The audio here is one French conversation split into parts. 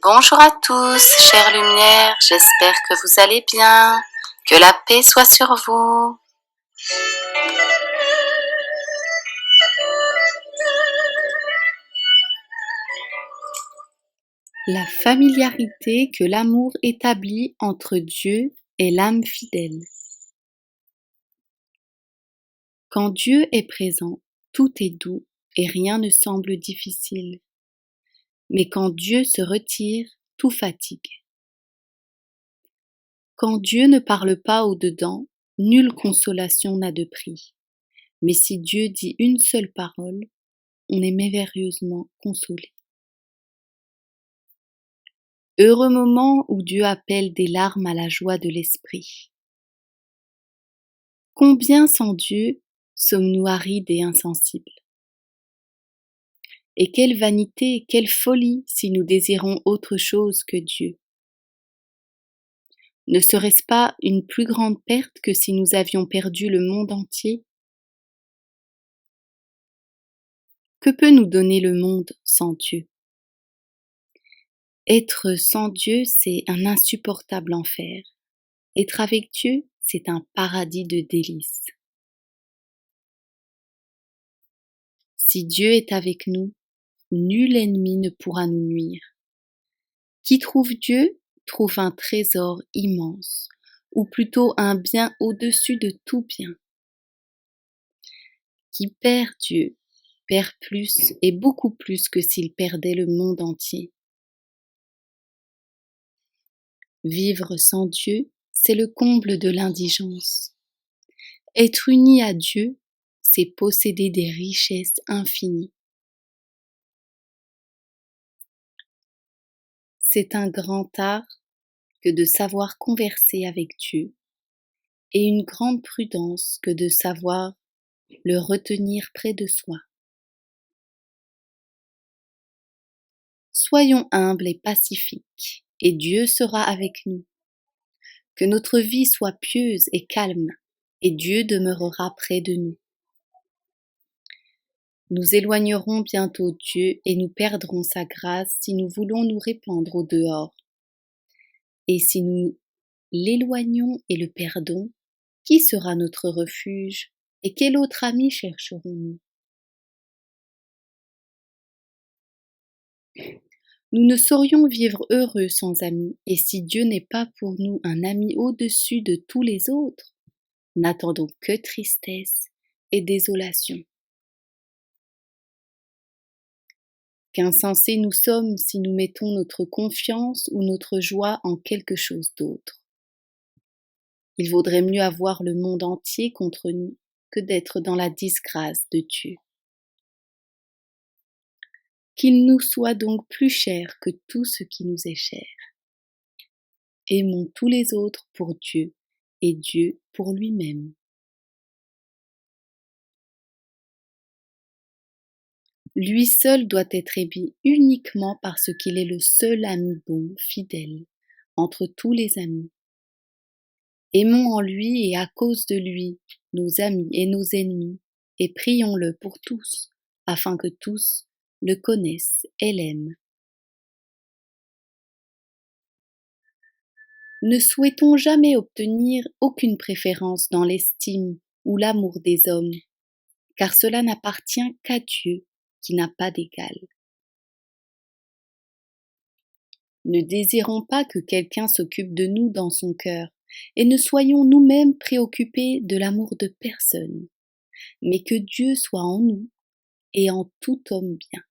Bonjour à tous, chères lumières, j'espère que vous allez bien, que la paix soit sur vous. La familiarité que l'amour établit entre Dieu et l'âme fidèle. Quand Dieu est présent, tout est doux et rien ne semble difficile. Mais quand Dieu se retire, tout fatigue. Quand Dieu ne parle pas au-dedans, nulle consolation n'a de prix. Mais si Dieu dit une seule parole, on est merveilleusement consolé. Heureux moment où Dieu appelle des larmes à la joie de l'esprit. Combien sans Dieu sommes-nous arides et insensibles? Et quelle vanité, quelle folie si nous désirons autre chose que Dieu. Ne serait-ce pas une plus grande perte que si nous avions perdu le monde entier? Que peut nous donner le monde sans Dieu? Être sans Dieu, c'est un insupportable enfer. Être avec Dieu, c'est un paradis de délices. Si Dieu est avec nous, nul ennemi ne pourra nous nuire. Qui trouve Dieu trouve un trésor immense, ou plutôt un bien au-dessus de tout bien. Qui perd Dieu perd plus et beaucoup plus que s'il perdait le monde entier. Vivre sans Dieu, c'est le comble de l'indigence. Être uni à Dieu, c'est posséder des richesses infinies. C'est un grand art que de savoir converser avec Dieu, et une grande prudence que de savoir le retenir près de soi. Soyons humbles et pacifiques, et Dieu sera avec nous. Que notre vie soit pieuse et calme, et Dieu demeurera près de nous. Nous éloignerons bientôt Dieu et nous perdrons sa grâce si nous voulons nous répandre au dehors. Et si nous l'éloignons et le perdons, qui sera notre refuge et quel autre ami chercherons-nous? Nous ne saurions vivre heureux sans amis, et si Dieu n'est pas pour nous un ami au-dessus de tous les autres, n'attendons que tristesse et désolation. Qu'insensés nous sommes si nous mettons notre confiance ou notre joie en quelque chose d'autre. Il vaudrait mieux avoir le monde entier contre nous que d'être dans la disgrâce de Dieu. Qu'il nous soit donc plus cher que tout ce qui nous est cher. Aimons tous les autres pour Dieu et Dieu pour lui-même. Lui seul doit être aimé uniquement parce qu'il est le seul ami bon, fidèle, entre tous les amis. Aimons en lui et à cause de lui nos amis et nos ennemis, et prions-le pour tous, afin que tous le connaissent et l'aiment. Ne souhaitons jamais obtenir aucune préférence dans l'estime ou l'amour des hommes, car cela n'appartient qu'à Dieu qui n'a pas d'égal. Ne désirons pas que quelqu'un s'occupe de nous dans son cœur, et ne soyons nous-mêmes préoccupés de l'amour de personne, mais que Dieu soit en nous et en tout homme bien.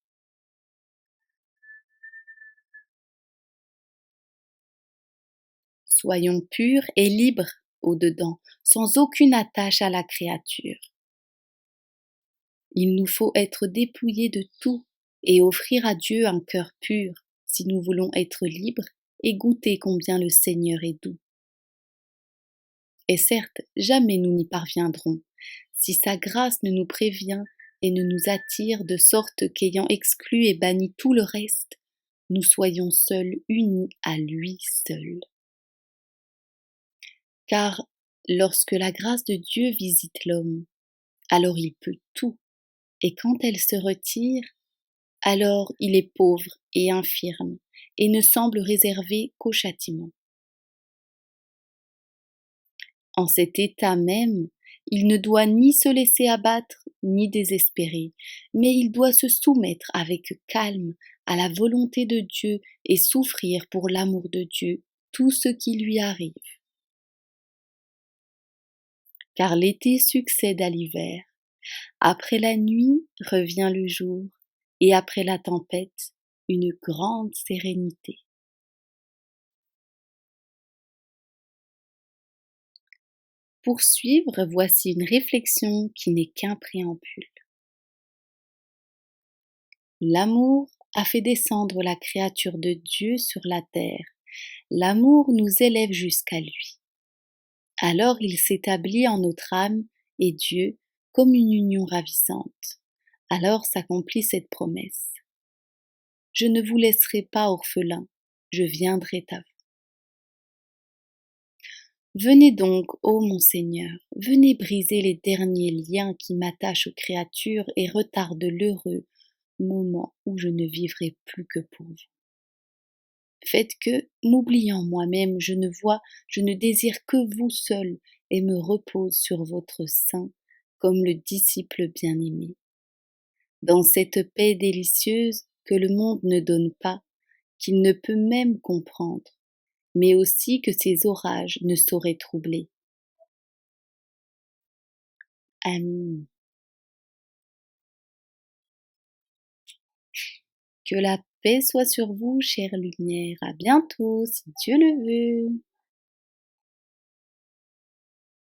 Soyons purs et libres au-dedans, sans aucune attache à la créature. Il nous faut être dépouillés de tout et offrir à Dieu un cœur pur si nous voulons être libres et goûter combien le Seigneur est doux. Et certes, jamais nous n'y parviendrons, si sa grâce ne nous prévient et ne nous attire de sorte qu'ayant exclu et banni tout le reste, nous soyons seuls unis à lui seul. Car lorsque la grâce de Dieu visite l'homme, alors il peut tout, et quand elle se retire, alors il est pauvre et infirme, et ne semble réservé qu'au châtiment. En cet état même, il ne doit ni se laisser abattre, ni désespérer, mais il doit se soumettre avec calme à la volonté de Dieu et souffrir pour l'amour de Dieu tout ce qui lui arrive. Car l'été succède à l'hiver, après la nuit revient le jour, et après la tempête, une grande sérénité. Pour suivre, voici une réflexion qui n'est qu'un préambule. L'amour a fait descendre la créature de Dieu sur la terre. L'amour nous élève jusqu'à lui. Alors il s'établit en notre âme et Dieu comme une union ravissante. Alors s'accomplit cette promesse. Je ne vous laisserai pas orphelins, je viendrai à vous. Venez donc, ô mon Seigneur, venez briser les derniers liens qui m'attachent aux créatures et retardent l'heureux moment où je ne vivrai plus que pour vous. Faites que, m'oubliant moi-même, je ne désire que vous seul et me repose sur votre sein comme le disciple bien-aimé. Dans cette paix délicieuse que le monde ne donne pas, qu'il ne peut même comprendre, mais aussi que ces orages ne sauraient troubler. Amen. Que la paix soit sur vous, chère lumière. À bientôt, si Dieu le veut.